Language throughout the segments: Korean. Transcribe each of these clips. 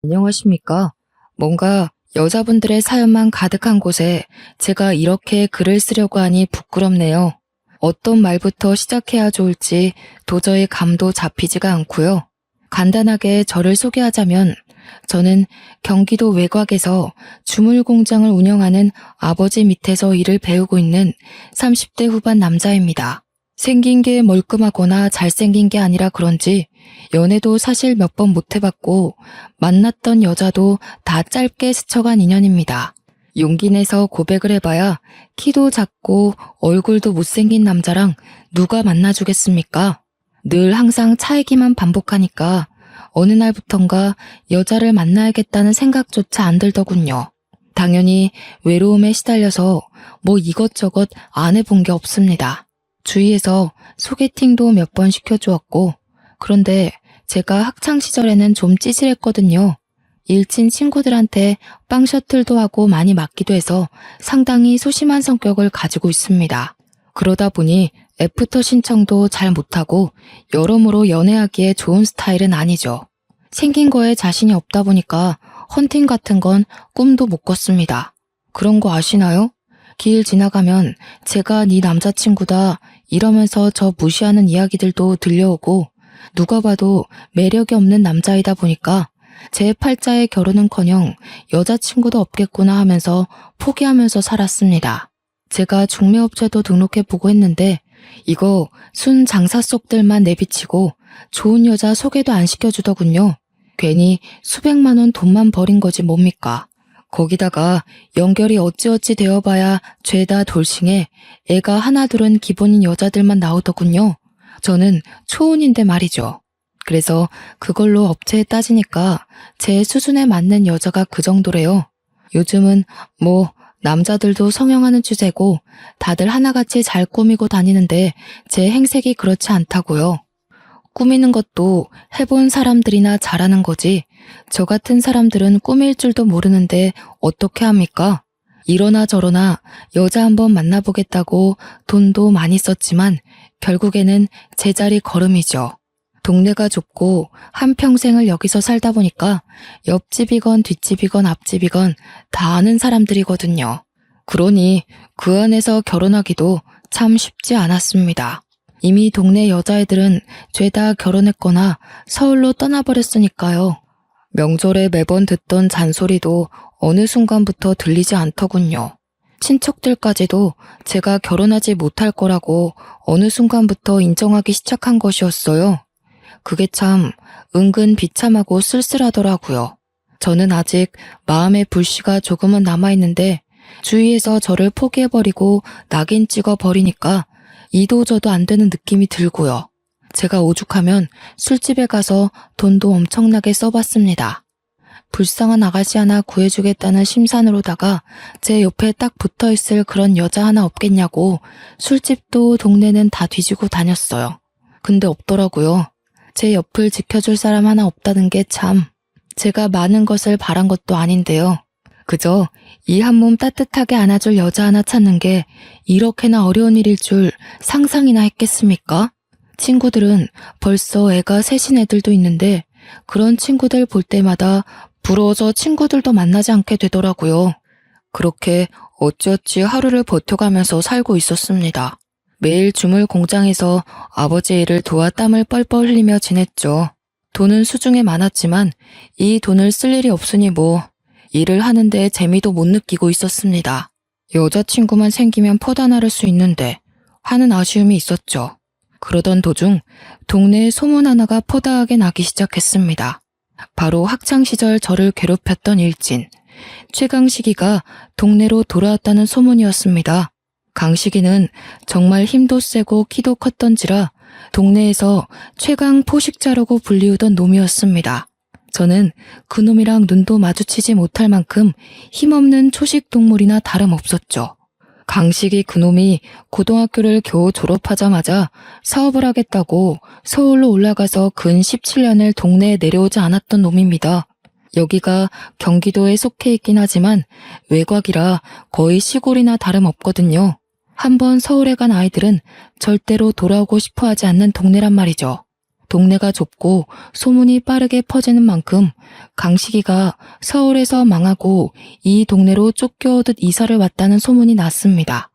안녕하십니까? 뭔가 여자분들의 사연만 가득한 곳에 제가 이렇게 글을 쓰려고 하니 부끄럽네요. 어떤 말부터 시작해야 좋을지 도저히 감도 잡히지가 않고요. 간단하게 저를 소개하자면 저는 경기도 외곽에서 주물 공장을 운영하는 아버지 밑에서 일을 배우고 있는 30대 후반 남자입니다. 생긴 게 멀끔하거나 잘생긴 게 아니라 그런지 연애도 사실 몇 번 못 해봤고 만났던 여자도 다 짧게 스쳐간 인연입니다. 용기 내서 고백을 해봐야 키도 작고 얼굴도 못생긴 남자랑 누가 만나주겠습니까? 늘 항상 차이기만 반복하니까 어느 날부턴가 여자를 만나야겠다는 생각조차 안 들더군요. 당연히 외로움에 시달려서 뭐 이것저것 안 해본 게 없습니다. 주위에서 소개팅도 몇 번 시켜주었고, 그런데 제가 학창시절에는 좀 찌질했거든요. 일친 친구들한테 빵 셔틀도 하고 많이 맞기도 해서 상당히 소심한 성격을 가지고 있습니다. 그러다 보니 애프터 신청도 잘 못하고 여러모로 연애하기에 좋은 스타일은 아니죠. 생긴 거에 자신이 없다 보니까 헌팅 같은 건 꿈도 못 꿨습니다. 그런 거 아시나요? 길 지나가면 제가 네 남자친구다 이러면서 저 무시하는 이야기들도 들려오고 누가 봐도 매력이 없는 남자이다 보니까 제 팔자의 결혼은커녕 여자친구도 없겠구나 하면서 포기하면서 살았습니다. 제가 중매업체도 등록해보고 했는데 이거 순 장사 속들만 내비치고 좋은 여자 소개도 안 시켜주더군요. 괜히 수백만 원 돈만 버린 거지 뭡니까. 거기다가 연결이 어찌어찌 되어봐야 죄다 돌싱해 애가 하나둘은 기본인 여자들만 나오더군요. 저는 초혼인데 말이죠. 그래서 그걸로 업체에 따지니까 제 수준에 맞는 여자가 그 정도래요. 요즘은 뭐 남자들도 성형하는 추세고 다들 하나같이 잘 꾸미고 다니는데 제 행색이 그렇지 않다고요. 꾸미는 것도 해본 사람들이나 잘하는 거지 저 같은 사람들은 꾸밀 줄도 모르는데 어떻게 합니까? 이러나 저러나 여자 한번 만나보겠다고 돈도 많이 썼지만 결국에는 제자리 걸음이죠. 동네가 좁고 한평생을 여기서 살다 보니까 옆집이건 뒷집이건 앞집이건 다 아는 사람들이거든요. 그러니 그 안에서 결혼하기도 참 쉽지 않았습니다. 이미 동네 여자애들은 죄다 결혼했거나 서울로 떠나버렸으니까요. 명절에 매번 듣던 잔소리도 어느 순간부터 들리지 않더군요. 친척들까지도 제가 결혼하지 못할 거라고 어느 순간부터 인정하기 시작한 것이었어요. 그게 참 은근 비참하고 쓸쓸하더라고요. 저는 아직 마음의 불씨가 조금은 남아있는데 주위에서 저를 포기해버리고 낙인 찍어버리니까 이도저도 안 되는 느낌이 들고요. 제가 오죽하면 술집에 가서 돈도 엄청나게 써봤습니다. 불쌍한 아가씨 하나 구해주겠다는 심산으로다가 제 옆에 딱 붙어있을 그런 여자 하나 없겠냐고 술집도 동네는 다 뒤지고 다녔어요. 근데 없더라고요. 제 옆을 지켜줄 사람 하나 없다는 게 참 제가 많은 것을 바란 것도 아닌데요. 그저 이 한 몸 따뜻하게 안아줄 여자 하나 찾는 게 이렇게나 어려운 일일 줄 상상이나 했겠습니까? 친구들은 벌써 애가 셋인 애들도 있는데 그런 친구들 볼 때마다 부러워서 친구들도 만나지 않게 되더라고요. 그렇게 어찌어찌 하루를 버텨가면서 살고 있었습니다. 매일 주물 공장에서 아버지 일을 도와 땀을 뻘뻘 흘리며 지냈죠. 돈은 수중에 많았지만 이 돈을 쓸 일이 없으니 뭐 일을 하는데 재미도 못 느끼고 있었습니다. 여자친구만 생기면 퍼다 나를 수 있는데 하는 아쉬움이 있었죠. 그러던 도중 동네에 소문 하나가 퍼다하게 나기 시작했습니다. 바로 학창시절 저를 괴롭혔던 일진 최강식이가 동네로 돌아왔다는 소문이었습니다. 강식이는 정말 힘도 세고 키도 컸던지라 동네에서 최강 포식자라고 불리우던 놈이었습니다. 저는 그놈이랑 눈도 마주치지 못할 만큼 힘없는 초식 동물이나 다름없었죠. 강식이 그놈이 고등학교를 겨우 졸업하자마자 사업을 하겠다고 서울로 올라가서 근 17년을 동네에 내려오지 않았던 놈입니다. 여기가 경기도에 속해 있긴 하지만 외곽이라 거의 시골이나 다름없거든요. 한번 서울에 간 아이들은 절대로 돌아오고 싶어 하지 않는 동네란 말이죠. 동네가 좁고 소문이 빠르게 퍼지는 만큼 강식이가 서울에서 망하고 이 동네로 쫓겨오듯 이사를 왔다는 소문이 났습니다.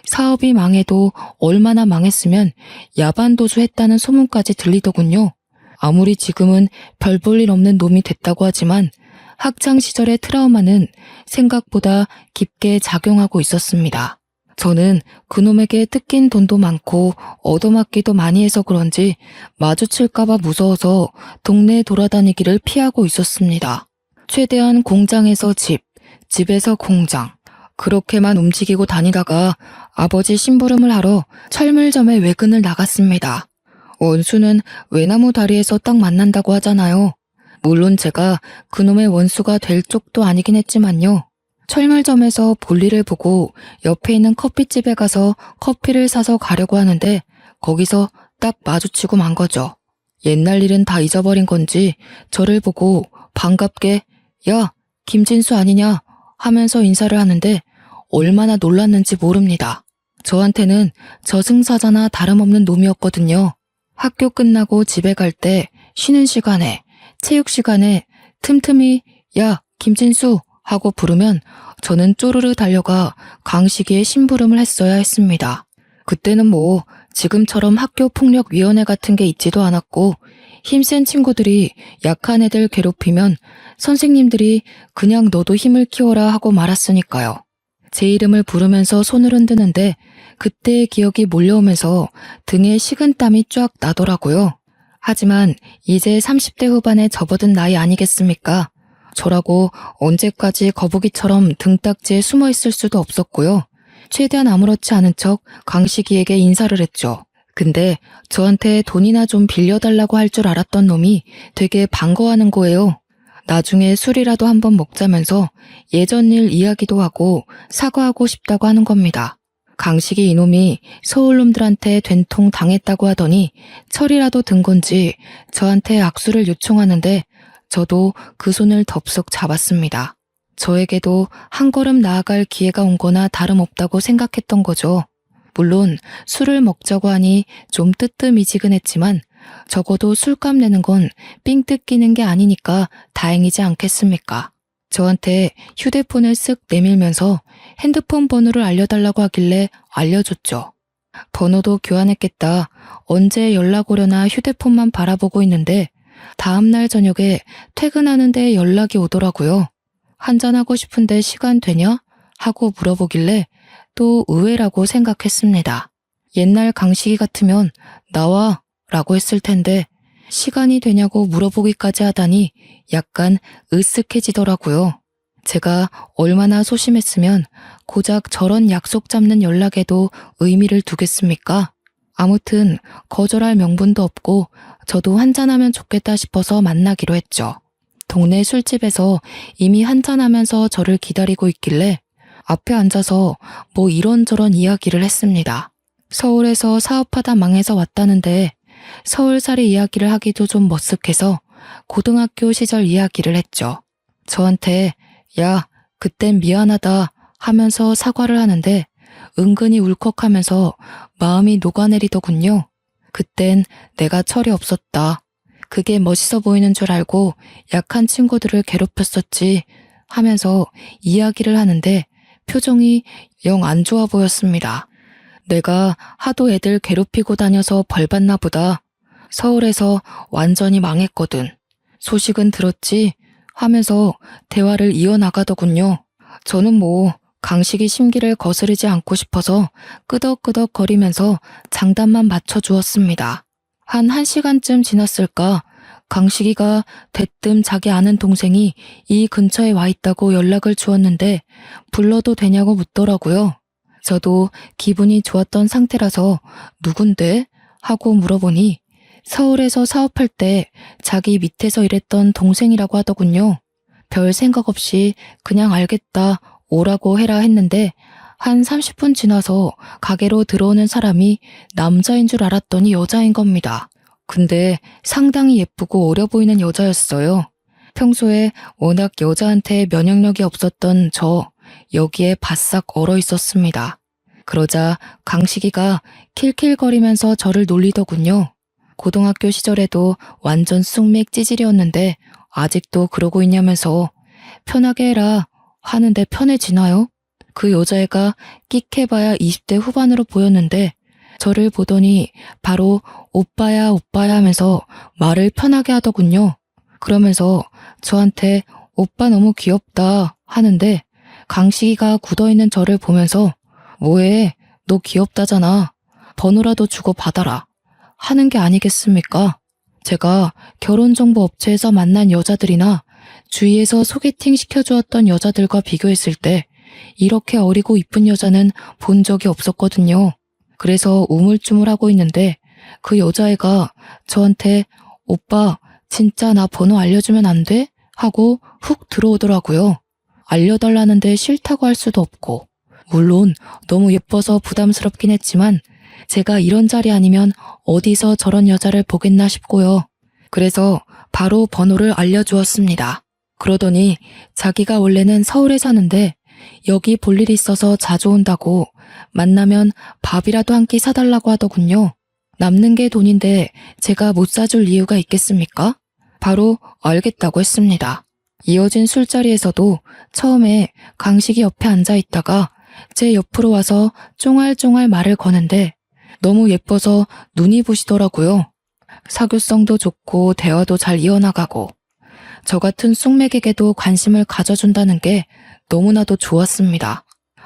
사업이 망해도 얼마나 망했으면 야반도주했다는 소문까지 들리더군요. 아무리 지금은 별 볼 일 없는 놈이 됐다고 하지만 학창시절의 트라우마는 생각보다 깊게 작용하고 있었습니다. 저는 그놈에게 뜯긴 돈도 많고 얻어맞기도 많이 해서 그런지 마주칠까봐 무서워서 동네에 돌아다니기를 피하고 있었습니다. 최대한 공장에서 집, 집에서 공장, 그렇게만 움직이고 다니다가 아버지 심부름을 하러 철물점에 외근을 나갔습니다. 원수는 외나무 다리에서 딱 만난다고 하잖아요. 물론 제가 그놈의 원수가 될 쪽도 아니긴 했지만요. 철물점에서 볼일을 보고 옆에 있는 커피집에 가서 커피를 사서 가려고 하는데 거기서 딱 마주치고 만 거죠. 옛날 일은 다 잊어버린 건지 저를 보고 반갑게 야, 김진수 아니냐 하면서 인사를 하는데 얼마나 놀랐는지 모릅니다. 저한테는 저승사자나 다름없는 놈이었거든요. 학교 끝나고 집에 갈 때 쉬는 시간에 체육 시간에 틈틈이 야, 김진수 하고 부르면 저는 쪼르르 달려가 강식이의 심부름을 했어야 했습니다. 그때는 뭐 지금처럼 학교폭력위원회 같은 게 있지도 않았고 힘센 친구들이 약한 애들 괴롭히면 선생님들이 그냥 너도 힘을 키워라 하고 말았으니까요. 제 이름을 부르면서 손을 흔드는데 그때의 기억이 몰려오면서 등에 식은땀이 쫙 나더라고요. 하지만 이제 30대 후반에 접어든 나이 아니겠습니까? 저라고 언제까지 거북이처럼 등딱지에 숨어 있을 수도 없었고요. 최대한 아무렇지 않은 척 강식이에게 인사를 했죠. 근데 저한테 돈이나 좀 빌려달라고 할 줄 알았던 놈이 되게 반가워하는 거예요. 나중에 술이라도 한번 먹자면서 예전 일 이야기도 하고 사과하고 싶다고 하는 겁니다. 강식이 이놈이 서울놈들한테 된통 당했다고 하더니 철이라도 든 건지 저한테 악수를 요청하는데 저도 그 손을 덥석 잡았습니다. 저에게도 한 걸음 나아갈 기회가 온 거나 다름없다고 생각했던 거죠. 물론 술을 먹자고 하니 좀 뜨뜻미지근했지만 적어도 술값 내는 건 삥 뜯기는 게 아니니까 다행이지 않겠습니까? 저한테 휴대폰을 쓱 내밀면서 핸드폰 번호를 알려달라고 하길래 알려줬죠. 번호도 교환했겠다. 언제 연락 오려나 휴대폰만 바라보고 있는데 다음날 저녁에 퇴근하는데 연락이 오더라고요. 한잔하고 싶은데 시간 되냐? 하고 물어보길래 또 의외라고 생각했습니다. 옛날 강식이 같으면 나와 라고 했을 텐데 시간이 되냐고 물어보기까지 하다니 약간 으쓱해지더라고요. 제가 얼마나 소심했으면 고작 저런 약속 잡는 연락에도 의미를 두겠습니까? 아무튼 거절할 명분도 없고 저도 한잔하면 좋겠다 싶어서 만나기로 했죠. 동네 술집에서 이미 한잔하면서 저를 기다리고 있길래 앞에 앉아서 뭐 이런저런 이야기를 했습니다. 서울에서 사업하다 망해서 왔다는데 서울살이 이야기를 하기도 좀 머쓱해서 고등학교 시절 이야기를 했죠. 저한테 야, 그땐 미안하다 하면서 사과를 하는데 은근히 울컥하면서 마음이 녹아내리더군요. 그땐 내가 철이 없었다. 그게 멋있어 보이는 줄 알고 약한 친구들을 괴롭혔었지 하면서 이야기를 하는데 표정이 영 안 좋아 보였습니다. 내가 하도 애들 괴롭히고 다녀서 벌받나 보다. 서울에서 완전히 망했거든. 소식은 들었지? 하면서 대화를 이어나가더군요. 저는 뭐 강식이 심기를 거스르지 않고 싶어서 끄덕끄덕거리면서 장단만 맞춰주었습니다. 한 1시간쯤 지났을까 강식이가 대뜸 자기 아는 동생이 이 근처에 와 있다고 연락을 주었는데 불러도 되냐고 묻더라고요. 저도 기분이 좋았던 상태라서 누군데? 하고 물어보니 서울에서 사업할 때 자기 밑에서 일했던 동생이라고 하더군요. 별 생각 없이 그냥 알겠다, 오라고 해라 했는데 한 30분 지나서 가게로 들어오는 사람이 남자인 줄 알았더니 여자인 겁니다. 근데 상당히 예쁘고 어려 보이는 여자였어요. 평소에 워낙 여자한테 면역력이 없었던 저 여기에 바싹 얼어 있었습니다. 그러자 강식이가 킬킬거리면서 저를 놀리더군요. 고등학교 시절에도 완전 쑥맥 찌질이었는데 아직도 그러고 있냐면서 편하게 해라 하는데 편해지나요? 그 여자애가 끽해봐야 20대 후반으로 보였는데 저를 보더니 바로 오빠야 오빠야 하면서 말을 편하게 하더군요. 그러면서 저한테 오빠 너무 귀엽다 하는데 강식이가 굳어있는 저를 보면서 뭐해 너 귀엽다잖아 번호라도 주고 받아라 하는 게 아니겠습니까? 제가 결혼정보업체에서 만난 여자들이나 주위에서 소개팅 시켜주었던 여자들과 비교했을 때 이렇게 어리고 이쁜 여자는 본 적이 없었거든요. 그래서 우물쭈물하고 있는데 그 여자애가 저한테 오빠 진짜 나 번호 알려주면 안 돼? 하고 훅 들어오더라고요. 알려달라는데 싫다고 할 수도 없고 물론 너무 예뻐서 부담스럽긴 했지만 제가 이런 자리 아니면 어디서 저런 여자를 보겠나 싶고요. 그래서 바로 번호를 알려주었습니다. 그러더니 자기가 원래는 서울에 사는데 여기 볼 일이 있어서 자주 온다고 만나면 밥이라도 한 끼 사달라고 하더군요. 남는 게 돈인데 제가 못 사줄 이유가 있겠습니까? 바로 알겠다고 했습니다. 이어진 술자리에서도 처음에 강식이 옆에 앉아 있다가 제 옆으로 와서 쫑알쫑알 말을 거는데 너무 예뻐서 눈이 부시더라고요. 사교성도 좋고 대화도 잘 이어나가고 저 같은 쑥맥에게도 관심을 가져준다는 게 너무나도 좋았습니다.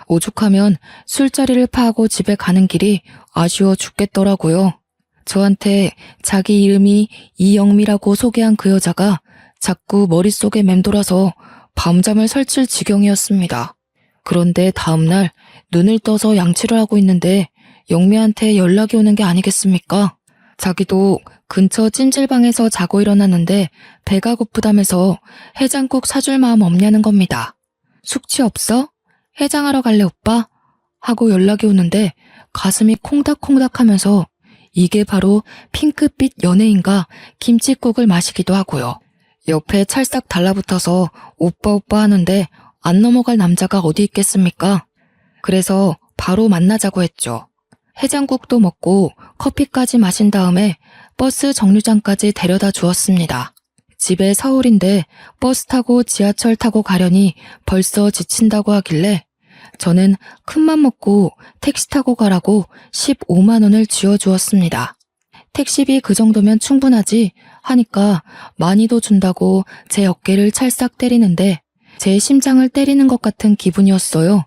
오죽하면 술자리를 파하고 집에 가는 길이 아쉬워 죽겠더라고요. 저한테 자기 이름이 이영미라고 소개한 그 여자가 자꾸 머릿속에 맴돌아서 밤잠을 설칠 지경이었습니다. 그런데 다음날 눈을 떠서 양치를 하고 있는데 영미한테 연락이 오는 게 아니겠습니까? 자기도 근처 찜질방에서 자고 일어났는데 배가 고프다면서 해장국 사줄 마음 없냐는 겁니다. 숙취 없어? 해장하러 갈래 오빠? 하고 연락이 오는데 가슴이 콩닥콩닥 하면서 이게 바로 핑크빛 연예인과 김칫국을 마시기도 하고요. 옆에 찰싹 달라붙어서 오빠 오빠 하는데 안 넘어갈 남자가 어디 있겠습니까? 그래서 바로 만나자고 했죠. 해장국도 먹고 커피까지 마신 다음에 버스 정류장까지 데려다 주었습니다. 집에 서울인데 버스 타고 지하철 타고 가려니 벌써 지친다고 하길래 저는 큰맘 먹고 택시 타고 가라고 15만 원을 쥐어주었습니다. 택시비 그 정도면 충분하지 하니까 많이도 준다고 제 어깨를 찰싹 때리는데 제 심장을 때리는 것 같은 기분이었어요.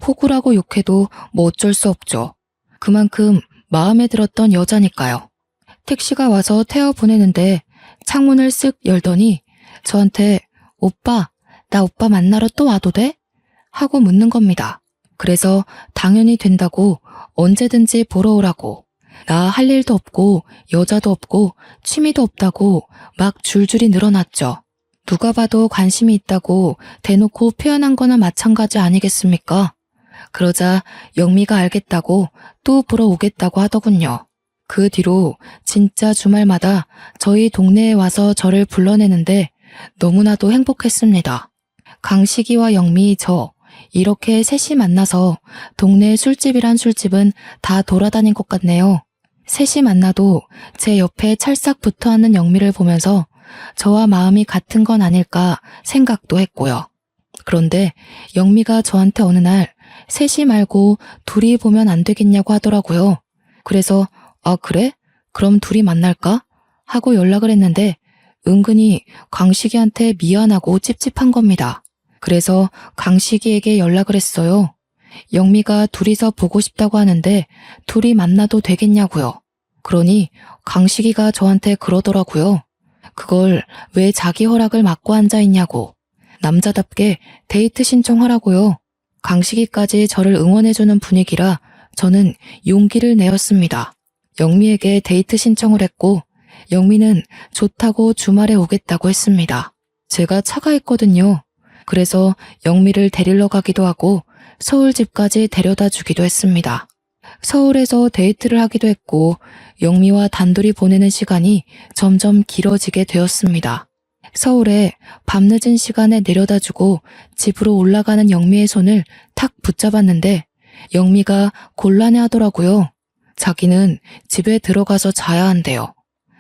호구라고 욕해도 뭐 어쩔 수 없죠. 그만큼 마음에 들었던 여자니까요. 택시가 와서 태워 보내는데 창문을 쓱 열더니 저한테 오빠, 나 오빠 만나러 또 와도 돼? 하고 묻는 겁니다. 그래서 당연히 된다고 언제든지 보러 오라고 나 할 일도 없고 여자도 없고 취미도 없다고 막 줄줄이 늘어났죠. 누가 봐도 관심이 있다고 대놓고 표현한 거나 마찬가지 아니겠습니까? 그러자 영미가 알겠다고 또 보러 오겠다고 하더군요. 그 뒤로 진짜 주말마다 저희 동네에 와서 저를 불러내는데 너무나도 행복했습니다. 강식이와 영미, 저 이렇게 셋이 만나서 동네 술집이란 술집은 다 돌아다닌 것 같네요. 셋이 만나도 제 옆에 찰싹 붙어앉는 영미를 보면서 저와 마음이 같은 건 아닐까 생각도 했고요. 그런데 영미가 저한테 어느 날 셋이 말고 둘이 보면 안 되겠냐고 하더라고요. 그래서 아 그래? 그럼 둘이 만날까? 하고 연락을 했는데 은근히 강식이한테 미안하고 찝찝한 겁니다. 그래서 강식이에게 연락을 했어요. 영미가 둘이서 보고 싶다고 하는데 둘이 만나도 되겠냐고요. 그러니 강식이가 저한테 그러더라고요. 그걸 왜 자기 허락을 막고 앉아있냐고. 남자답게 데이트 신청하라고요. 강식이까지 저를 응원해주는 분위기라 저는 용기를 내었습니다. 영미에게 데이트 신청을 했고 영미는 좋다고 주말에 오겠다고 했습니다. 제가 차가 있거든요. 그래서 영미를 데리러 가기도 하고 서울 집까지 데려다 주기도 했습니다. 서울에서 데이트를 하기도 했고 영미와 단둘이 보내는 시간이 점점 길어지게 되었습니다. 서울에 밤늦은 시간에 내려다 주고 집으로 올라가는 영미의 손을 탁 붙잡았는데 영미가 곤란해하더라고요. 자기는 집에 들어가서 자야 한대요.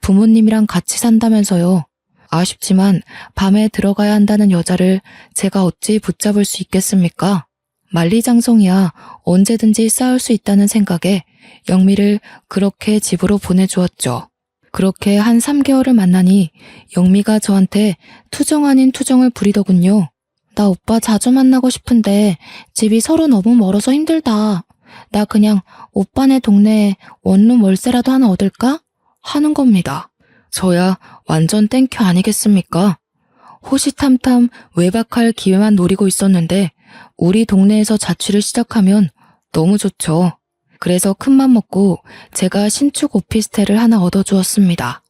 부모님이랑 같이 산다면서요. 아쉽지만 밤에 들어가야 한다는 여자를 제가 어찌 붙잡을 수 있겠습니까? 만리장성이야 언제든지 싸울 수 있다는 생각에 영미를 그렇게 집으로 보내주었죠. 그렇게 한 3개월을 만나니 영미가 저한테 투정 아닌 투정을 부리더군요. 나 오빠 자주 만나고 싶은데 집이 서로 너무 멀어서 힘들다. 나 그냥 오빠네 동네에 원룸 월세라도 하나 얻을까? 하는 겁니다. 저야 완전 땡큐 아니겠습니까? 호시탐탐 외박할 기회만 노리고 있었는데 우리 동네에서 자취를 시작하면 너무 좋죠. 그래서 큰맘 먹고 제가 신축 오피스텔을 하나 얻어주었습니다.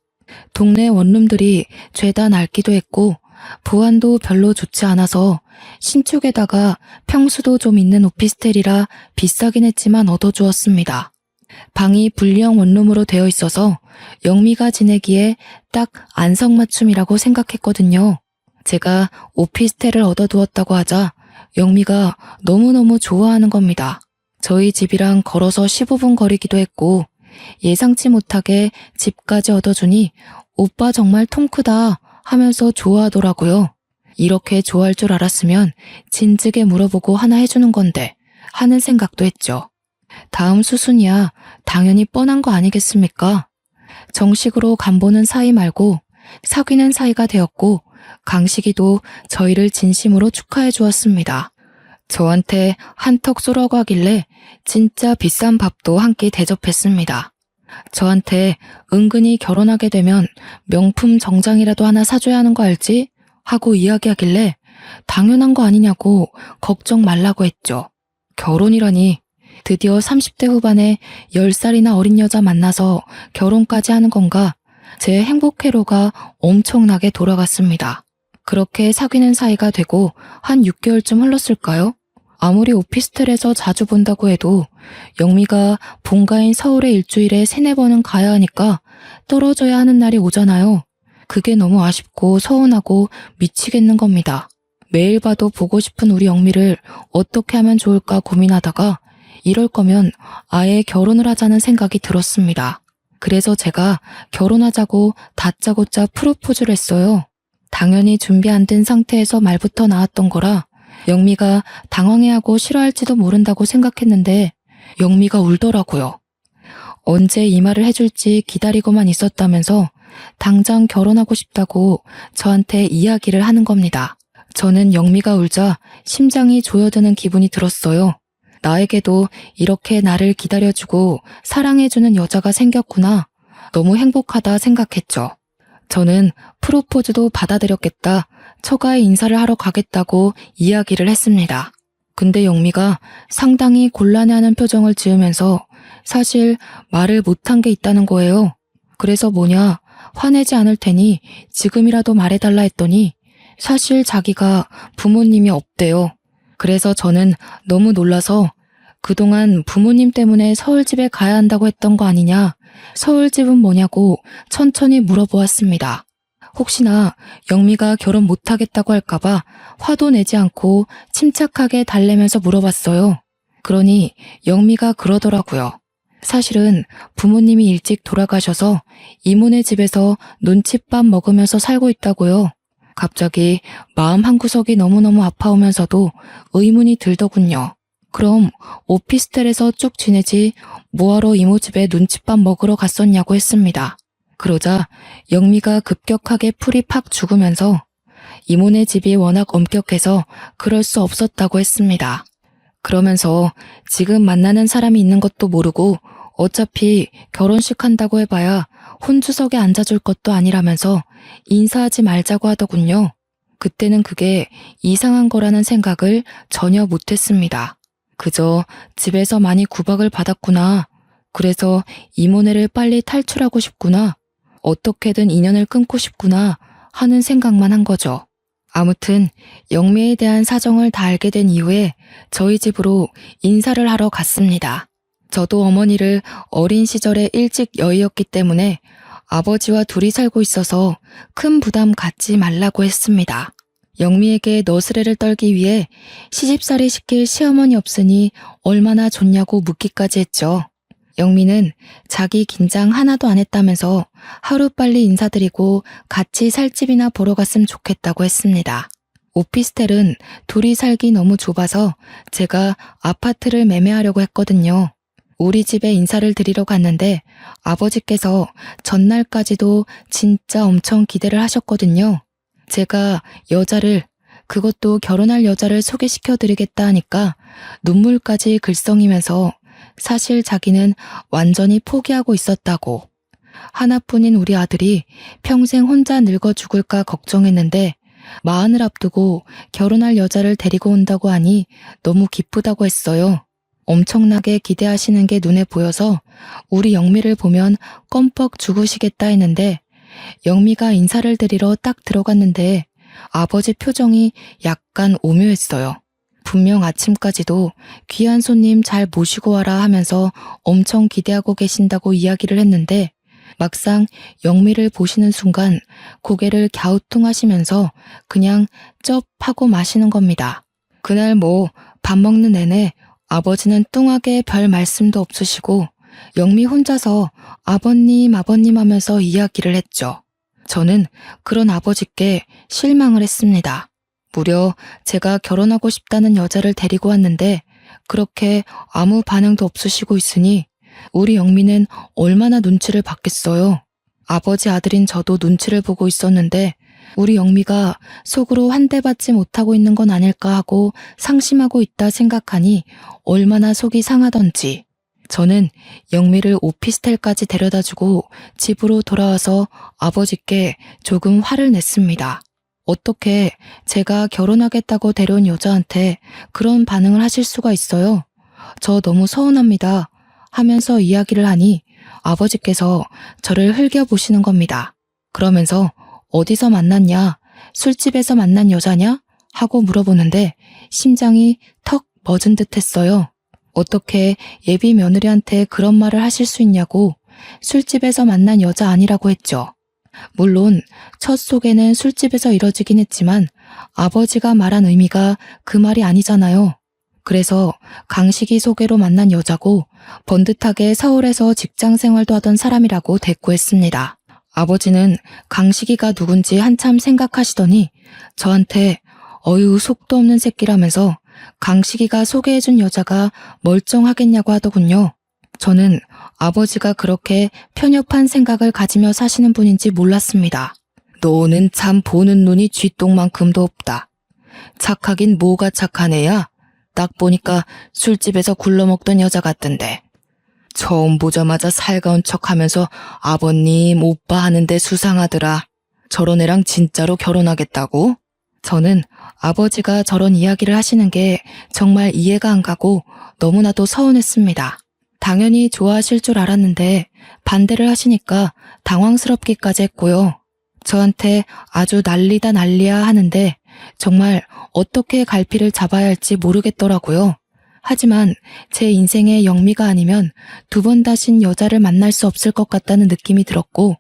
동네 원룸들이 죄다 낡기도 했고 보안도 별로 좋지 않아서 신축에다가 평수도 좀 있는 오피스텔이라 비싸긴 했지만 얻어주었습니다. 방이 분리형 원룸으로 되어 있어서 영미가 지내기에 딱 안성맞춤이라고 생각했거든요. 제가 오피스텔을 얻어두었다고 하자 영미가 너무너무 좋아하는 겁니다. 저희 집이랑 걸어서 15분 거리기도 했고 예상치 못하게 집까지 얻어주니 오빠 정말 통 크다 하면서 좋아하더라고요. 이렇게 좋아할 줄 알았으면 진즉에 물어보고 하나 해주는 건데 하는 생각도 했죠. 다음 수순이야 당연히 뻔한 거 아니겠습니까? 정식으로 간보는 사이 말고 사귀는 사이가 되었고 강식이도 저희를 진심으로 축하해 주었습니다. 저한테 한턱 쏘라고 하길래 진짜 비싼 밥도 한 끼 대접했습니다. 저한테 은근히 결혼하게 되면 명품 정장이라도 하나 사줘야 하는 거 알지? 하고 이야기하길래 당연한 거 아니냐고 걱정 말라고 했죠. 결혼이라니 드디어 30대 후반에 10살이나 어린 여자 만나서 결혼까지 하는 건가? 제 행복 회로가 엄청나게 돌아갔습니다. 그렇게 사귀는 사이가 되고 한 6개월쯤 흘렀을까요? 아무리 오피스텔에서 자주 본다고 해도 영미가 본가인 서울에 일주일에 3-4번은 가야 하니까 떨어져야 하는 날이 오잖아요. 그게 너무 아쉽고 서운하고 미치겠는 겁니다. 매일 봐도 보고 싶은 우리 영미를 어떻게 하면 좋을까 고민하다가 이럴 거면 아예 결혼을 하자는 생각이 들었습니다. 그래서 제가 결혼하자고 다짜고짜 프로포즈를 했어요. 당연히 준비 안 된 상태에서 말부터 나왔던 거라 영미가 당황해하고 싫어할지도 모른다고 생각했는데 영미가 울더라고요. 언제 이 말을 해줄지 기다리고만 있었다면서 당장 결혼하고 싶다고 저한테 이야기를 하는 겁니다. 저는 영미가 울자 심장이 조여드는 기분이 들었어요. 나에게도 이렇게 나를 기다려주고 사랑해주는 여자가 생겼구나. 너무 행복하다 생각했죠. 저는 프로포즈도 받아들였겠다. 처가에 인사를 하러 가겠다고 이야기를 했습니다. 근데 영미가 상당히 곤란해하는 표정을 지으면서 사실 말을 못한 게 있다는 거예요. 그래서 뭐냐, 화내지 않을 테니 지금이라도 말해달라 했더니 사실 자기가 부모님이 없대요. 그래서 저는 너무 놀라서 그동안 부모님 때문에 서울집에 가야 한다고 했던 거 아니냐, 서울집은 뭐냐고 천천히 물어보았습니다. 혹시나 영미가 결혼 못하겠다고 할까봐 화도 내지 않고 침착하게 달래면서 물어봤어요. 그러니 영미가 그러더라고요. 사실은 부모님이 일찍 돌아가셔서 이모네 집에서 눈칫밥 먹으면서 살고 있다고요. 갑자기 마음 한구석이 너무너무 아파오면서도 의문이 들더군요. 그럼 오피스텔에서 쭉 지내지 뭐하러 이모 집에 눈칫밥 먹으러 갔었냐고 했습니다. 그러자 영미가 급격하게 풀이 팍 죽으면서 이모네 집이 워낙 엄격해서 그럴 수 없었다고 했습니다. 그러면서 지금 만나는 사람이 있는 것도 모르고 어차피 결혼식 한다고 해봐야 혼주석에 앉아줄 것도 아니라면서 인사하지 말자고 하더군요. 그때는 그게 이상한 거라는 생각을 전혀 못했습니다. 그저 집에서 많이 구박을 받았구나. 그래서 이모네를 빨리 탈출하고 싶구나. 어떻게든 인연을 끊고 싶구나 하는 생각만 한 거죠. 아무튼 영미에 대한 사정을 다 알게 된 이후에 저희 집으로 인사를 하러 갔습니다. 저도 어머니를 어린 시절에 일찍 여의었기 때문에 아버지와 둘이 살고 있어서 큰 부담 갖지 말라고 했습니다. 영미에게 너스레를 떨기 위해 시집살이 시킬 시어머니 없으니 얼마나 좋냐고 묻기까지 했죠. 영미는 자기 긴장 하나도 안 했다면서 하루빨리 인사드리고 같이 살집이나 보러 갔으면 좋겠다고 했습니다. 오피스텔은 둘이 살기 너무 좁아서 제가 아파트를 매매하려고 했거든요. 우리 집에 인사를 드리러 갔는데 아버지께서 전날까지도 진짜 엄청 기대를 하셨거든요. 제가 그것도 결혼할 여자를 소개시켜 드리겠다 하니까 눈물까지 글썽이면서 사실 자기는 완전히 포기하고 있었다고. 하나뿐인 우리 아들이 평생 혼자 늙어 죽을까 걱정했는데 마흔을 앞두고 결혼할 여자를 데리고 온다고 하니 너무 기쁘다고 했어요. 엄청나게 기대하시는 게 눈에 보여서 우리 영미를 보면 껌뻑 죽으시겠다 했는데 영미가 인사를 드리러 딱 들어갔는데 아버지 표정이 약간 오묘했어요. 분명 아침까지도 귀한 손님 잘 모시고 와라 하면서 엄청 기대하고 계신다고 이야기를 했는데 막상 영미를 보시는 순간 고개를 갸우뚱하시면서 그냥 쩝 하고 마시는 겁니다. 그날 밥 먹는 내내 아버지는 뚱하게 별 말씀도 없으시고 영미 혼자서 아버님 하면서 이야기를 했죠. 저는 그런 아버지께 실망을 했습니다. 무려 제가 결혼하고 싶다는 여자를 데리고 왔는데 그렇게 아무 반응도 없으시고 있으니 우리 영미는 얼마나 눈치를 받겠어요. 아버지 아들인 저도 눈치를 보고 있었는데 우리 영미가 속으로 한 대 받지 못하고 있는 건 아닐까 하고 상심하고 있다 생각하니 얼마나 속이 상하던지. 저는 영미를 오피스텔까지 데려다주고 집으로 돌아와서 아버지께 조금 화를 냈습니다. 어떻게 제가 결혼하겠다고 데려온 여자한테 그런 반응을 하실 수가 있어요? 저 너무 서운합니다. 하면서 이야기를 하니 아버지께서 저를 흘겨보시는 겁니다. 그러면서 어디서 만났냐? 술집에서 만난 여자냐? 하고 물어보는데 심장이 턱 멎은 듯 했어요. 어떻게 예비 며느리한테 그런 말을 하실 수 있냐고 술집에서 만난 여자 아니라고 했죠. 물론 첫 소개는 술집에서 이뤄지긴 했지만 아버지가 말한 의미가 그 말이 아니잖아요. 그래서 강식이 소개로 만난 여자고 번듯하게 서울에서 직장 생활도 하던 사람이라고 대꾸했습니다. 아버지는 강식이가 누군지 한참 생각하시더니 저한테 어휴 속도 없는 새끼라면서 강식이가 소개해준 여자가 멀쩡하겠냐고 하더군요. 저는 아버지가 그렇게 편협한 생각을 가지며 사시는 분인지 몰랐습니다. 너는 참 보는 눈이 쥐똥만큼도 없다. 착하긴 뭐가 착한 애야? 딱 보니까 술집에서 굴러먹던 여자 같던데. 처음 보자마자 살가운 척하면서 아버님, 오빠 하는데 수상하더라. 저런 애랑 진짜로 결혼하겠다고? 저는 아버지가 저런 이야기를 하시는 게 정말 이해가 안 가고 너무나도 서운했습니다. 당연히 좋아하실 줄 알았는데 반대를 하시니까 당황스럽기까지 했고요. 저한테 아주 난리다 난리야 하는데 정말 어떻게 갈피를 잡아야 할지 모르겠더라고요. 하지만 제 인생의 영미가 아니면 두 번 다신 여자를 만날 수 없을 것 같다는 느낌이 들었고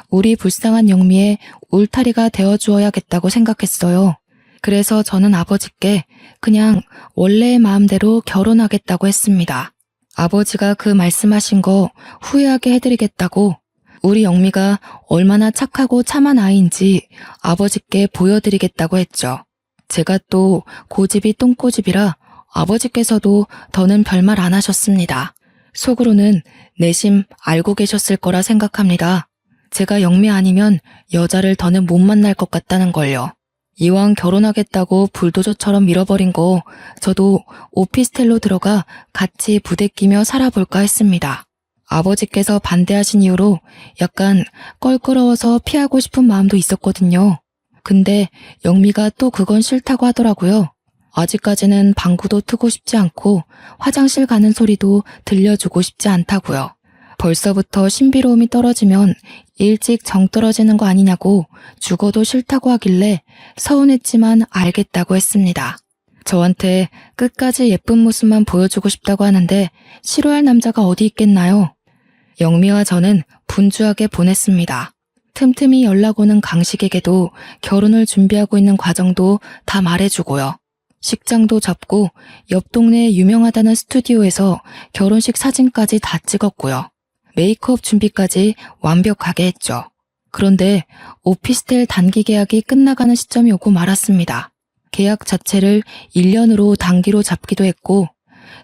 우리 불쌍한 영미의 울타리가 되어주어야겠다고 생각했어요. 그래서 저는 아버지께 그냥 원래의 마음대로 결혼하겠다고 했습니다. 아버지가 그 말씀하신 거 후회하게 해드리겠다고 우리 영미가 얼마나 착하고 참한 아이인지 아버지께 보여드리겠다고 했죠. 제가 또 고집이 똥꼬집이라 아버지께서도 더는 별말 안 하셨습니다. 속으로는 내심 알고 계셨을 거라 생각합니다. 제가 영미 아니면 여자를 더는 못 만날 것 같다는 걸요. 이왕 결혼하겠다고 불도저처럼 밀어버린 거 저도 오피스텔로 들어가 같이 부대끼며 살아볼까 했습니다. 아버지께서 반대하신 이유로 약간 껄끄러워서 피하고 싶은 마음도 있었거든요. 근데 영미가 또 그건 싫다고 하더라고요. 아직까지는 방구도 트고 싶지 않고 화장실 가는 소리도 들려주고 싶지 않다고요. 벌써부터 신비로움이 떨어지면 일찍 정 떨어지는 거 아니냐고 죽어도 싫다고 하길래 서운했지만 알겠다고 했습니다. 저한테 끝까지 예쁜 모습만 보여주고 싶다고 하는데 싫어할 남자가 어디 있겠나요? 영미와 저는 분주하게 보냈습니다. 틈틈이 연락 오는 강식에게도 결혼을 준비하고 있는 과정도 다 말해주고요. 식장도 잡고 옆 동네에 유명하다는 스튜디오에서 결혼식 사진까지 다 찍었고요. 메이크업 준비까지 완벽하게 했죠. 그런데 오피스텔 단기 계약이 끝나가는 시점이 오고 말았습니다. 계약 자체를 1년으로 단기로 잡기도 했고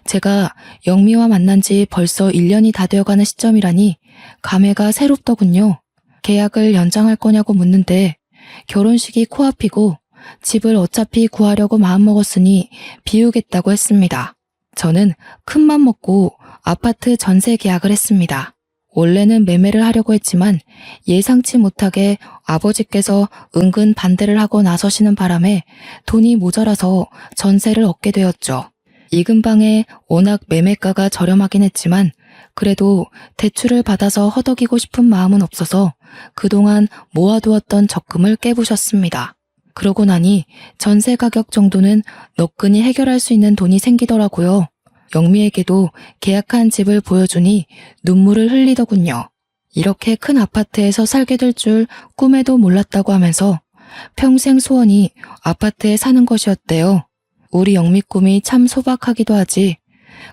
제가 영미와 만난 지 벌써 1년이 다 되어가는 시점이라니 감회가 새롭더군요. 계약을 연장할 거냐고 묻는데 결혼식이 코앞이고 집을 어차피 구하려고 마음먹었으니 비우겠다고 했습니다. 저는 큰맘 먹고 아파트 전세 계약을 했습니다. 원래는 매매를 하려고 했지만 예상치 못하게 아버지께서 은근 반대를 하고 나서시는 바람에 돈이 모자라서 전세를 얻게 되었죠. 이 근방에 워낙 매매가가 저렴하긴 했지만 그래도 대출을 받아서 허덕이고 싶은 마음은 없어서 그동안 모아두었던 적금을 깨부셨습니다. 그러고 나니 전세 가격 정도는 너끈히 해결할 수 있는 돈이 생기더라고요. 영미에게도 계약한 집을 보여주니 눈물을 흘리더군요. 이렇게 큰 아파트에서 살게 될 줄 꿈에도 몰랐다고 하면서 평생 소원이 아파트에 사는 것이었대요. 우리 영미 꿈이 참 소박하기도 하지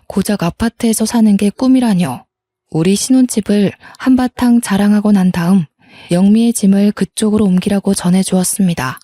고작 아파트에서 사는 게 꿈이라뇨. 우리 신혼집을 한바탕 자랑하고 난 다음 영미의 짐을 그쪽으로 옮기라고 전해주었습니다.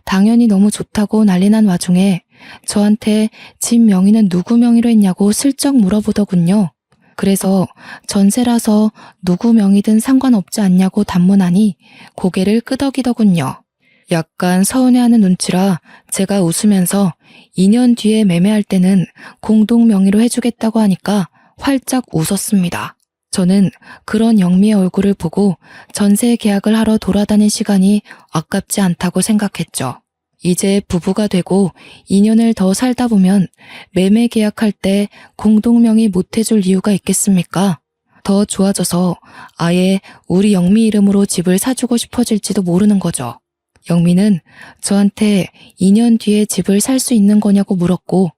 당연히 너무 좋다고 난리난 와중에 저한테 집 명의는 누구 명의로 했냐고 슬쩍 물어보더군요. 그래서 전세라서 누구 명의든 상관없지 않냐고 단문하니 고개를 끄덕이더군요. 약간 서운해하는 눈치라 제가 웃으면서 2년 뒤에 매매할 때는 공동 명의로 해주겠다고 하니까 활짝 웃었습니다. 저는 그런 영미의 얼굴을 보고 전세 계약을 하러 돌아다닌 시간이 아깝지 않다고 생각했죠. 이제 부부가 되고 2년을 더 살다 보면 매매 계약할 때 공동명의 못 해줄 이유가 있겠습니까? 더 좋아져서 아예 우리 영미 이름으로 집을 사주고 싶어질지도 모르는 거죠. 영미는 저한테 2년 뒤에 집을 살 수 있는 거냐고 물었고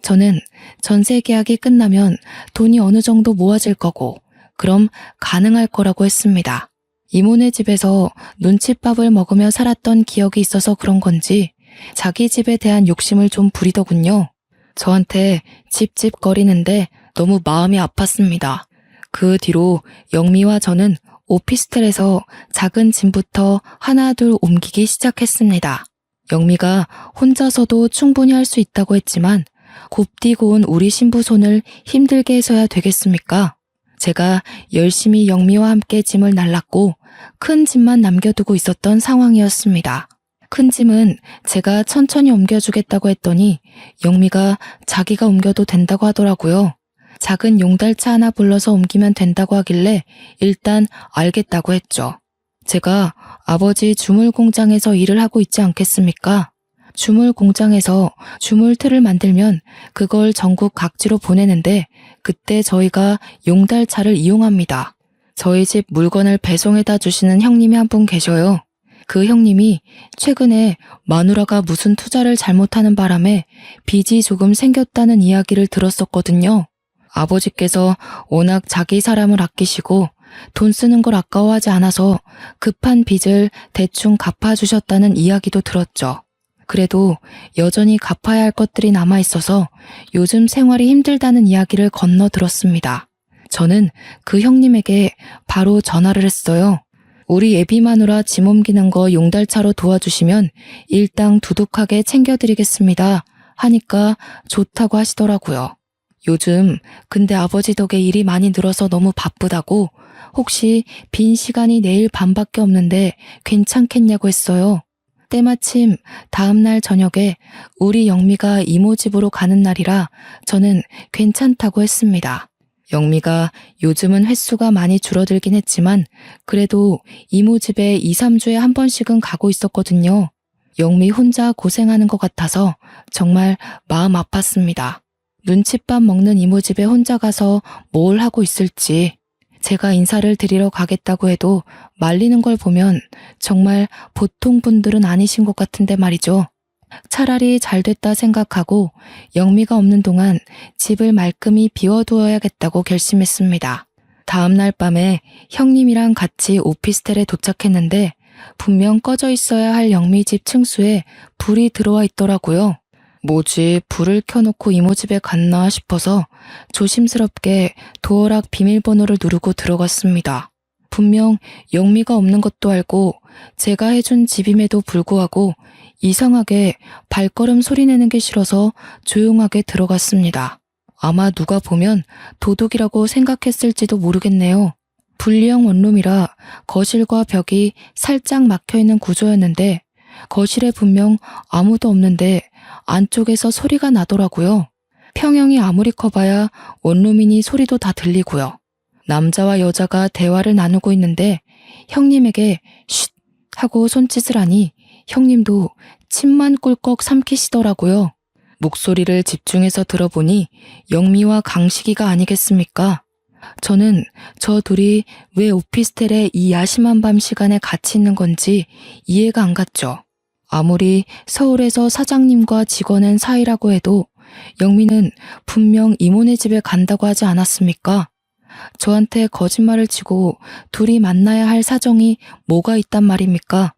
저는 전세 계약이 끝나면 돈이 어느 정도 모아질 거고 그럼 가능할 거라고 했습니다. 이모네 집에서 눈칫밥을 먹으며 살았던 기억이 있어서 그런 건지 자기 집에 대한 욕심을 좀 부리더군요. 저한테 찝찝거리는데 너무 마음이 아팠습니다. 그 뒤로 영미와 저는 오피스텔에서 작은 짐부터 하나둘 옮기기 시작했습니다. 영미가 혼자서도 충분히 할 수 있다고 했지만 곱디고 온 우리 신부 손을 힘들게 해서야 되겠습니까? 제가 열심히 영미와 함께 짐을 날랐고 큰 짐만 남겨두고 있었던 상황이었습니다. 큰 짐은 제가 천천히 옮겨주겠다고 했더니 영미가 자기가 옮겨도 된다고 하더라고요. 작은 용달차 하나 불러서 옮기면 된다고 하길래 일단 알겠다고 했죠. 제가 아버지 주물 공장에서 일을 하고 있지 않겠습니까? 주물 공장에서 주물틀을 만들면 그걸 전국 각지로 보내는데 그때 저희가 용달차를 이용합니다. 저희 집 물건을 배송해다 주시는 형님이 한 분 계셔요. 그 형님이 최근에 마누라가 무슨 투자를 잘못하는 바람에 빚이 조금 생겼다는 이야기를 들었었거든요. 아버지께서 워낙 자기 사람을 아끼시고 돈 쓰는 걸 아까워하지 않아서 급한 빚을 대충 갚아주셨다는 이야기도 들었죠. 그래도 여전히 갚아야 할 것들이 남아있어서 요즘 생활이 힘들다는 이야기를 건너 들었습니다. 저는 그 형님에게 바로 전화를 했어요. 우리 애비 마누라 짐 옮기는 거 용달차로 도와주시면 일당 두둑하게 챙겨드리겠습니다 하니까 좋다고 하시더라고요. 요즘 근데 아버지 덕에 일이 많이 늘어서 너무 바쁘다고 혹시 빈 시간이 내일 밤밖에 없는데 괜찮겠냐고 했어요. 때마침 다음날 저녁에 우리 영미가 이모 집으로 가는 날이라 저는 괜찮다고 했습니다. 영미가 요즘은 횟수가 많이 줄어들긴 했지만 그래도 이모 집에 2, 3주에 한 번씩은 가고 있었거든요. 영미 혼자 고생하는 것 같아서 정말 마음 아팠습니다. 눈칫밥 먹는 이모 집에 혼자 가서 뭘 하고 있을지 제가 인사를 드리러 가겠다고 해도 말리는 걸 보면 정말 보통 분들은 아니신 것 같은데 말이죠. 차라리 잘 됐다 생각하고 영미가 없는 동안 집을 말끔히 비워두어야겠다고 결심했습니다. 다음 날 밤에 형님이랑 같이 오피스텔에 도착했는데 분명 꺼져 있어야 할 영미 집 층수에 불이 들어와 있더라고요. 뭐지, 불을 켜놓고 이모 집에 갔나 싶어서 조심스럽게 도어락 비밀번호를 누르고 들어갔습니다. 분명 영미가 없는 것도 알고 제가 해준 집임에도 불구하고 이상하게 발걸음 소리내는 게 싫어서 조용하게 들어갔습니다. 아마 누가 보면 도둑이라고 생각했을지도 모르겠네요. 분리형 원룸이라 거실과 벽이 살짝 막혀있는 구조였는데 거실에 분명 아무도 없는데 안쪽에서 소리가 나더라고요. 평형이 아무리 커봐야 원룸이니 소리도 다 들리고요. 남자와 여자가 대화를 나누고 있는데 형님에게 쉿 하고 손짓을 하니 형님도 침만 꿀꺽 삼키시더라고요. 목소리를 집중해서 들어보니 영미와 강식이가 아니겠습니까? 저는 저 둘이 왜 오피스텔에 이 야심한 밤 시간에 같이 있는 건지 이해가 안 갔죠. 아무리 서울에서 사장님과 직원은 사이라고 해도 영미는 분명 이모네 집에 간다고 하지 않았습니까? 저한테 거짓말을 치고 둘이 만나야 할 사정이 뭐가 있단 말입니까?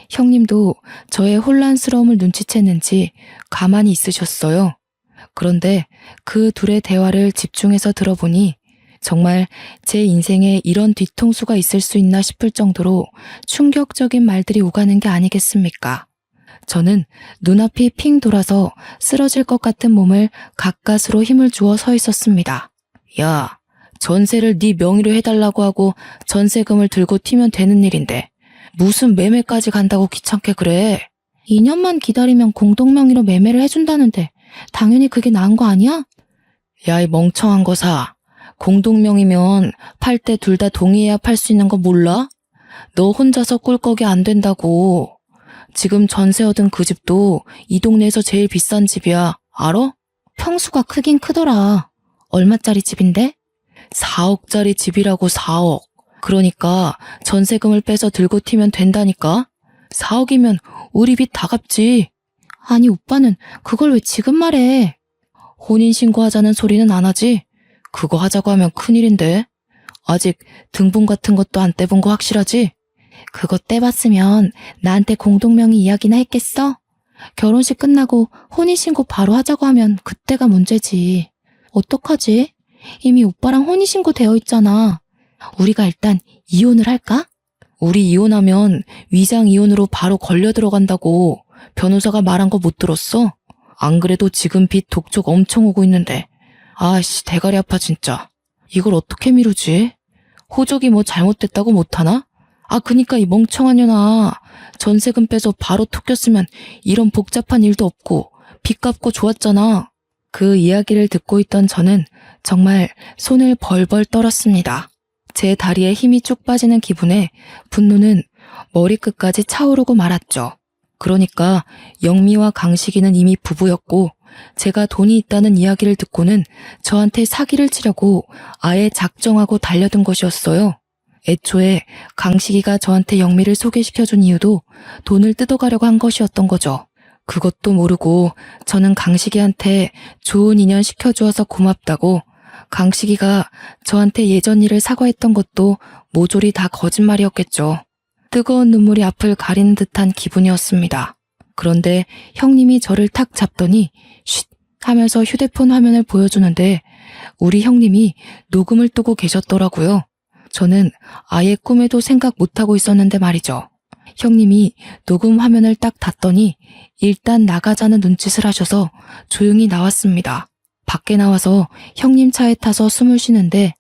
형님도 저의 혼란스러움을 눈치챘는지 가만히 있으셨어요. 그런데 그 둘의 대화를 집중해서 들어보니 정말 제 인생에 이런 뒤통수가 있을 수 있나 싶을 정도로 충격적인 말들이 오가는 게 아니겠습니까? 저는 눈앞이 핑 돌아서 쓰러질 것 같은 몸을 가까스로 힘을 주어 서 있었습니다. 야, 전세를 네 명의로 해달라고 하고 전세금을 들고 튀면 되는 일인데 무슨 매매까지 간다고 귀찮게 그래? 2년만 기다리면 공동명의로 매매를 해준다는데 당연히 그게 나은 거 아니야? 야, 이 멍청한 거사. 공동명의면 팔 때 둘 다 동의해야 팔 수 있는 거 몰라? 너 혼자서 꿀꺽이 안 된다고. 지금 전세 얻은 그 집도 이 동네에서 제일 비싼 집이야. 알아? 평수가 크긴 크더라. 얼마짜리 집인데? 4억짜리 집이라고. 4억. 그러니까 전세금을 빼서 들고 튀면 된다니까? 4억이면 우리 빚 다 갚지. 아니 오빠는 그걸 왜 지금 말해? 혼인신고하자는 소리는 안 하지? 그거 하자고 하면 큰일인데. 아직 등본 같은 것도 안 떼본 거 확실하지? 그거 떼봤으면 나한테 공동명의 이야기나 했겠어? 결혼식 끝나고 혼인신고 바로 하자고 하면 그때가 문제지. 어떡하지? 이미 오빠랑 혼인신고 되어 있잖아. 우리가 일단 이혼을 할까? 우리 이혼하면 위장 이혼으로 바로 걸려 들어간다고 변호사가 말한 거 못 들었어? 안 그래도 지금 빚 독촉 엄청 오고 있는데. 아씨, 대가리 아파 진짜. 이걸 어떻게 미루지? 호적이 뭐 잘못됐다고 못하나? 아, 그니까 이 멍청한 년아. 전세금 빼서 바로 톡 꼈으면 이런 복잡한 일도 없고 빚 갚고 좋았잖아. 그 이야기를 듣고 있던 저는 정말 손을 벌벌 떨었습니다. 제 다리에 힘이 쭉 빠지는 기분에 분노는 머리끝까지 차오르고 말았죠. 그러니까 영미와 강식이는 이미 부부였고 제가 돈이 있다는 이야기를 듣고는 저한테 사기를 치려고 아예 작정하고 달려든 것이었어요. 애초에 강식이가 저한테 영미를 소개시켜준 이유도 돈을 뜯어가려고 한 것이었던 거죠. 그것도 모르고 저는 강식이한테 좋은 인연 시켜주어서 고맙다고, 강식이가 저한테 예전 일을 사과했던 것도 모조리 다 거짓말이었겠죠. 뜨거운 눈물이 앞을 가리는 듯한 기분이었습니다. 그런데 형님이 저를 탁 잡더니 쉿 하면서 휴대폰 화면을 보여주는데 우리 형님이 녹음을 뜨고 계셨더라고요. 저는 아예 꿈에도 생각 못하고 있었는데 말이죠. 형님이 녹음 화면을 딱 닫더니 일단 나가자는 눈짓을 하셔서 조용히 나왔습니다. 밖에 나와서 형님 차에 타서 숨을 쉬는데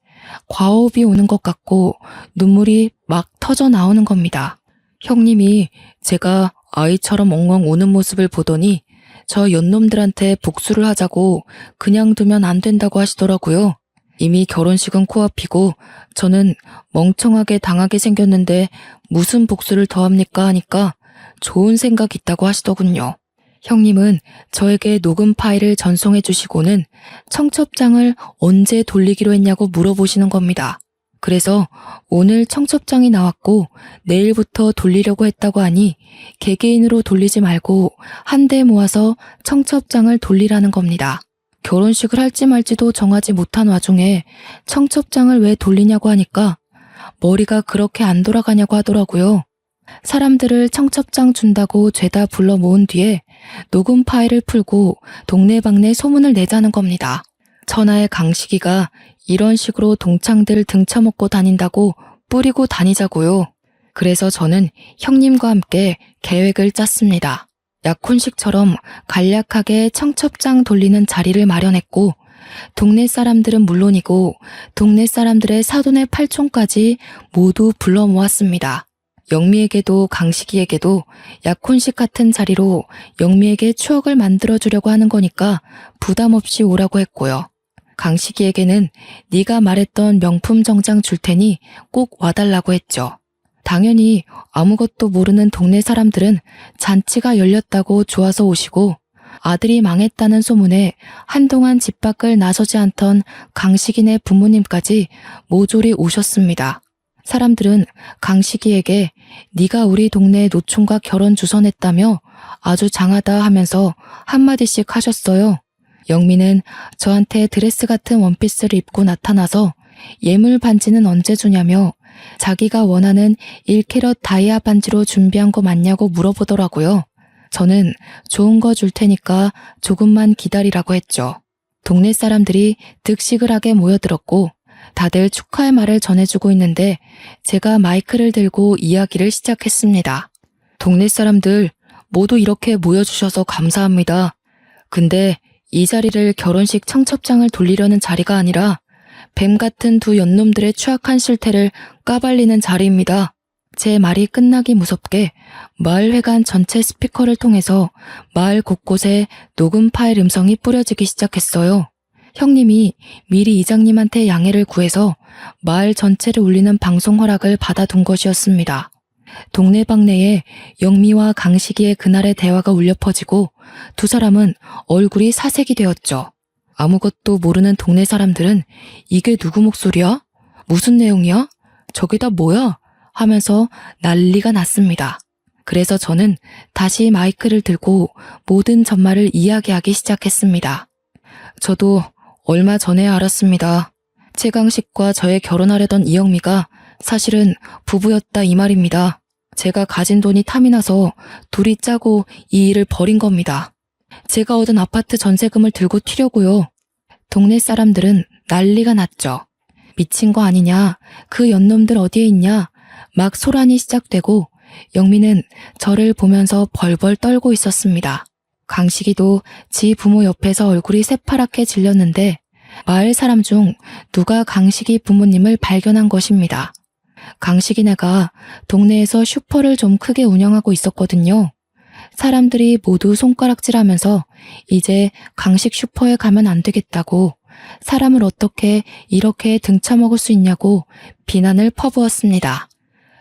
과호흡이 오는 것 같고 눈물이 막 터져 나오는 겁니다. 형님이 제가 아이처럼 엉엉 우는 모습을 보더니 저 연놈들한테 복수를 하자고 그냥 두면 안 된다고 하시더라고요. 이미 결혼식은 코앞이고 저는 멍청하게 당하게 생겼는데 무슨 복수를 더 합니까 하니까 좋은 생각 있다고 하시더군요. 형님은 저에게 녹음 파일을 전송해 주시고는 청첩장을 언제 돌리기로 했냐고 물어보시는 겁니다. 그래서 오늘 청첩장이 나왔고 내일부터 돌리려고 했다고 하니 개개인으로 돌리지 말고 한 대 모아서 청첩장을 돌리라는 겁니다. 결혼식을 할지 말지도 정하지 못한 와중에 청첩장을 왜 돌리냐고 하니까 머리가 그렇게 안 돌아가냐고 하더라고요. 사람들을 청첩장 준다고 죄다 불러 모은 뒤에 녹음 파일을 풀고 동네방네 소문을 내자는 겁니다. 천하의 강식이가 이런 식으로 동창들 등쳐먹고 다닌다고 뿌리고 다니자고요. 그래서 저는 형님과 함께 계획을 짰습니다. 약혼식처럼 간략하게 청첩장 돌리는 자리를 마련했고 동네 사람들은 물론이고 동네 사람들의 사돈의 팔촌까지 모두 불러 모았습니다. 영미에게도 강식이에게도 약혼식 같은 자리로 영미에게 추억을 만들어주려고 하는 거니까 부담 없이 오라고 했고요. 강식이에게는 네가 말했던 명품 정장 줄 테니 꼭 와달라고 했죠. 당연히 아무것도 모르는 동네 사람들은 잔치가 열렸다고 좋아서 오시고 아들이 망했다는 소문에 한동안 집 밖을 나서지 않던 강식이네 부모님까지 모조리 오셨습니다. 사람들은 강식이에게 네가 우리 동네 노총각 결혼 주선했다며 아주 장하다 하면서 한마디씩 하셨어요. 영미는 저한테 드레스 같은 원피스를 입고 나타나서 예물 반지는 언제 주냐며 자기가 원하는 1캐럿 다이아 반지로 준비한 거 맞냐고 물어보더라고요. 저는 좋은 거 줄 테니까 조금만 기다리라고 했죠. 동네 사람들이 득식을하게 모여들었고 다들 축하의 말을 전해주고 있는데 제가 마이크를 들고 이야기를 시작했습니다. 동네 사람들 모두 이렇게 모여주셔서 감사합니다. 근데 이 자리를 결혼식 청첩장을 돌리려는 자리가 아니라 뱀 같은 두 연놈들의 추악한 실태를 까발리는 자리입니다. 제 말이 끝나기 무섭게 마을회관 전체 스피커를 통해서 마을 곳곳에 녹음 파일 음성이 뿌려지기 시작했어요. 형님이 미리 이장님한테 양해를 구해서 마을 전체를 울리는 방송 허락을 받아둔 것이었습니다. 동네방네에 영미와 강식이의 그날의 대화가 울려 퍼지고 두 사람은 얼굴이 사색이 되었죠. 아무것도 모르는 동네 사람들은 이게 누구 목소리야? 무슨 내용이야? 저게 다 뭐야? 하면서 난리가 났습니다. 그래서 저는 다시 마이크를 들고 모든 전말을 이야기하기 시작했습니다. 저도 얼마 전에 알았습니다. 최강식과 저의 결혼하려던 이영미가 사실은 부부였다 이 말입니다. 제가 가진 돈이 탐이 나서 둘이 짜고 이 일을 벌인 겁니다. 제가 얻은 아파트 전세금을 들고 튀려고요. 동네 사람들은 난리가 났죠. 미친 거 아니냐? 그 연놈들 어디에 있냐? 막 소란이 시작되고 영미는 저를 보면서 벌벌 떨고 있었습니다. 강식이도 지 부모 옆에서 얼굴이 새파랗게 질렸는데 마을 사람 중 누가 강식이 부모님을 발견한 것입니다. 강식이네가 동네에서 슈퍼를 좀 크게 운영하고 있었거든요. 사람들이 모두 손가락질하면서 이제 강식 슈퍼에 가면 안 되겠다고 사람을 어떻게 이렇게 등쳐먹을 수 있냐고 비난을 퍼부었습니다.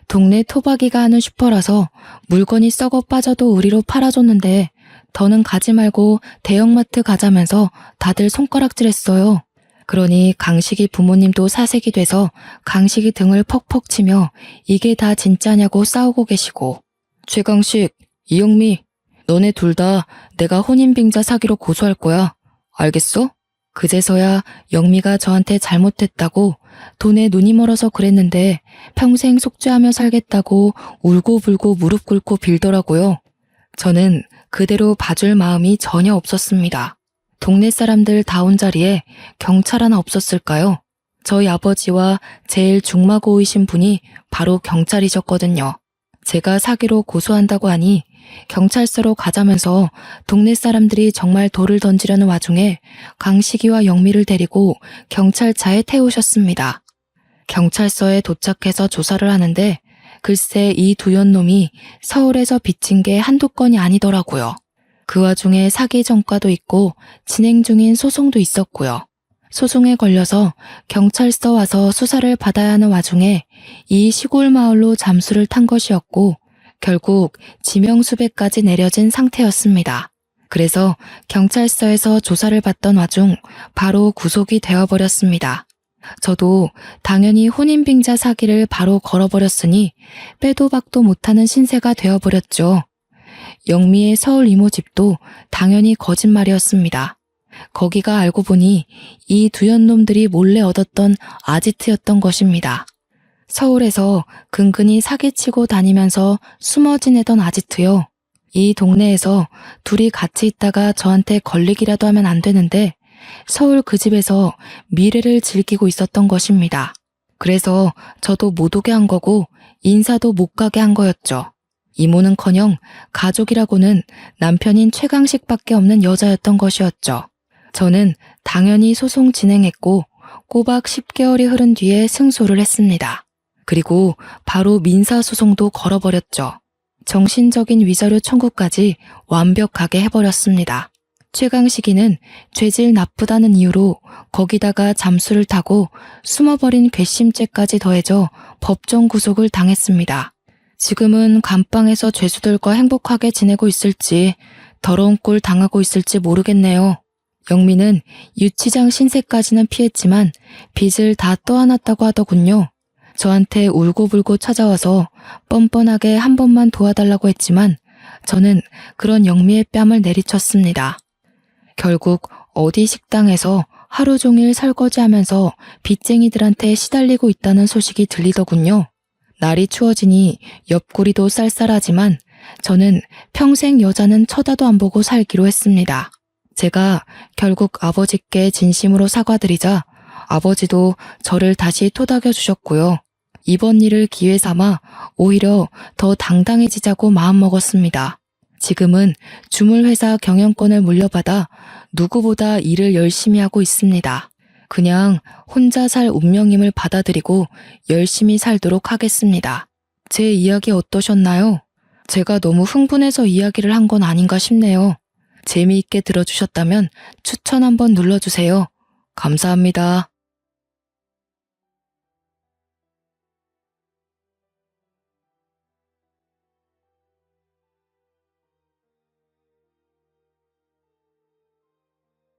동네 토박이가 하는 슈퍼라서 물건이 썩어 빠져도 우리로 팔아줬는데 더는 가지 말고 대형마트 가자면서 다들 손가락질했어요. 그러니 강식이 부모님도 사색이 돼서 강식이 등을 퍽퍽 치며 이게 다 진짜냐고 싸우고 계시고 최강식, 이영미, 너네 둘 다 내가 혼인빙자 사기로 고소할 거야. 알겠어? 그제서야 영미가 저한테 잘못했다고 돈에 눈이 멀어서 그랬는데 평생 속죄하며 살겠다고 울고불고 무릎 꿇고 빌더라고요. 저는 그대로 봐줄 마음이 전혀 없었습니다. 동네 사람들 다 온 자리에 경찰 하나 없었을까요? 저희 아버지와 제일 중마고이신 분이 바로 경찰이셨거든요. 제가 사기로 고소한다고 하니 경찰서로 가자면서 동네 사람들이 정말 돌을 던지려는 와중에 강식이와 영미를 데리고 경찰차에 태우셨습니다. 경찰서에 도착해서 조사를 하는데 글쎄 이 두 연놈이 서울에서 빚진 게 한두 건이 아니더라고요. 그 와중에 사기 전과도 있고 진행 중인 소송도 있었고요. 소송에 걸려서 경찰서 와서 수사를 받아야 하는 와중에 이 시골 마을로 잠수를 탄 것이었고 결국 지명수배까지 내려진 상태였습니다. 그래서 경찰서에서 조사를 받던 와중 바로 구속이 되어버렸습니다. 저도 당연히 혼인빙자 사기를 바로 걸어버렸으니 빼도 박도 못하는 신세가 되어버렸죠. 영미의 서울 이모 집도 당연히 거짓말이었습니다. 거기가 알고 보니 이 두 연놈들이 몰래 얻었던 아지트였던 것입니다. 서울에서 근근히 사기치고 다니면서 숨어 지내던 아지트요. 이 동네에서 둘이 같이 있다가 저한테 걸리기라도 하면 안 되는데 서울 그 집에서 미래를 즐기고 있었던 것입니다. 그래서 저도 못 오게 한 거고 인사도 못 가게 한 거였죠. 이모는커녕 가족이라고는 남편인 최강식밖에 없는 여자였던 것이었죠. 저는 당연히 소송 진행했고 꼬박 10개월이 흐른 뒤에 승소를 했습니다. 그리고 바로 민사소송도 걸어버렸죠. 정신적인 위자료 청구까지 완벽하게 해버렸습니다. 최강식이는 죄질 나쁘다는 이유로 거기다가 잠수를 타고 숨어버린 괘씸죄까지 더해져 법정 구속을 당했습니다. 지금은 감방에서 죄수들과 행복하게 지내고 있을지 더러운 꼴 당하고 있을지 모르겠네요. 영미는 유치장 신세까지는 피했지만 빚을 다 떠안았다고 하더군요. 저한테 울고불고 찾아와서 뻔뻔하게 한 번만 도와달라고 했지만 저는 그런 영미의 뺨을 내리쳤습니다. 결국 어디 식당에서 하루 종일 설거지하면서 빚쟁이들한테 시달리고 있다는 소식이 들리더군요. 날이 추워지니 옆구리도 쌀쌀하지만 저는 평생 여자는 쳐다도 안 보고 살기로 했습니다. 제가 결국 아버지께 진심으로 사과드리자 아버지도 저를 다시 토닥여 주셨고요. 이번 일을 기회 삼아 오히려 더 당당해지자고 마음먹었습니다. 지금은 주물회사 경영권을 물려받아 누구보다 일을 열심히 하고 있습니다. 그냥 혼자 살 운명임을 받아들이고 열심히 살도록 하겠습니다. 제 이야기 어떠셨나요? 제가 너무 흥분해서 이야기를 한 건 아닌가 싶네요. 재미있게 들어주셨다면 추천 한번 눌러주세요. 감사합니다.